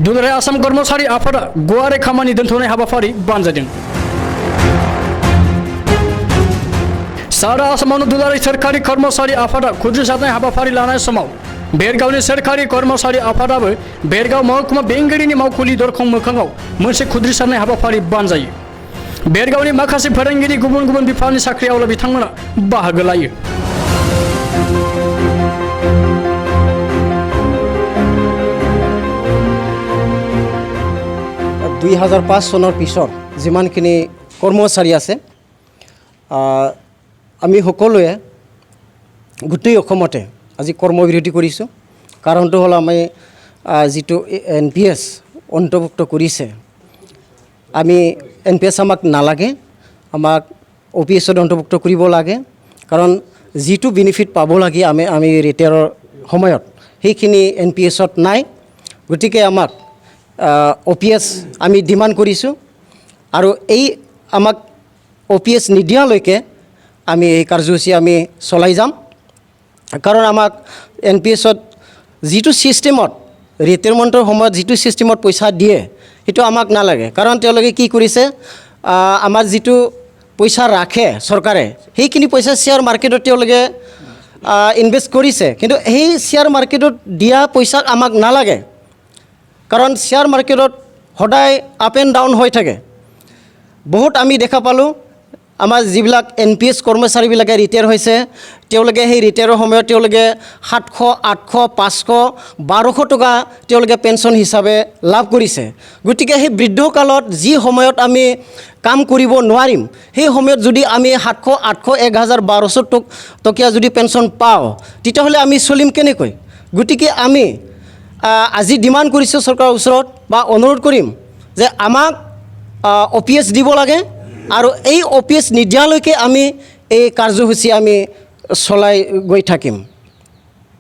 दुलाराय आसाम कर्मचारी आफादा गुवारै खामानि दोनथ'नाय हाबाफारि बानजायदों। सारा आसामावनो दुलाराय सोरखारि कर्मचारी आफादा खुद्रिसारनाय हाबाफारि लानाय समाव बेरगावनि सोरखारि कर्मचारी आफादाबो बेरगाव महकुमा बेंगिरिनि मावखुलि दरखं मोखाङाव मोनसे खुद्रिसारनाय हाबाफारि बानजायो। बेरगावनि माखासे फोरोंगिरि गुबुन गुबुन बिफाननि साख्रि आवला बिथांमोना बाहागो लायो। 2005 চনৰ পিছত যিমানখিনি কৰ্মচাৰী আছে আমি সকলোৱে গোটেই অসমতে আজি কৰ্মবিৰতি কৰিছোঁ। কাৰণটো হ'ল আমি যিটো NPS অন্তৰ্ভুক্ত কৰিছে, আমি NPS আমাক নালাগে, আমাক OPS অন্তৰ্ভুক্ত কৰিব লাগে। কাৰণ যিটো বেনিফিট পাব লাগে আমি ৰিটায়াৰৰ সময়ত সেইখিনি NPSত নাই। গতিকে আমাক OPS আমি ডিমাণ্ড কৰিছোঁ আৰু এই আমাক OPS নিদিয়ালৈকে আমি এই কাৰ্যসূচী আমি চলাই যাম। কাৰণ আমাক NPSত যিটো ছিষ্টেমত ৰিটায়াৰমেণ্টৰ সময়ত যিটো ছিষ্টেমত পইচা দিয়ে সেইটো আমাক নালাগে। কাৰণ তেওঁলোকে কি কৰিছে, আমাৰ যিটো পইচা ৰাখে চৰকাৰে সেইখিনি পইচা শ্বেয়াৰ মাৰ্কেটত তেওঁলোকে ইনভেষ্ট কৰিছে, কিন্তু সেই শ্বেয়াৰ মাৰ্কেটত দিয়া পইচা আমাক নালাগে। কাৰণ শ্বেয়াৰ মাৰ্কেটত সদায় আপ এণ্ড ডাউন হৈ থাকে। বহুত আমি দেখা পালোঁ আমাৰ যিবিলাক NPS কৰ্মচাৰীবিলাকে ৰিটায়াৰ হৈছে, তেওঁলোকে সেই ৰিটায়াৰৰ সময়ত তেওঁলোকে 700, 800, 500, 1200 টকা তেওঁলোকে পেঞ্চন হিচাপে লাভ কৰিছে। গতিকে সেই বৃদ্ধকালত যি সময়ত আমি কাম কৰিব নোৱাৰিম, সেই সময়ত যদি আমি 700, 800, 1000, 1200 টকীয়া যদি পেঞ্চন পাওঁ, তেতিয়াহ'লে আমি চলিম কেনেকৈ? গতিকে আমি আজি ডিমাণ্ড কৰিছোঁ চৰকাৰৰ ওচৰত বা অনুৰোধ কৰিম যে আমাক OPS দিব লাগে আৰু এই OPS নিদিয়ালৈকে আমি এই কাৰ্যসূচী আমি চলাই গৈ থাকিম।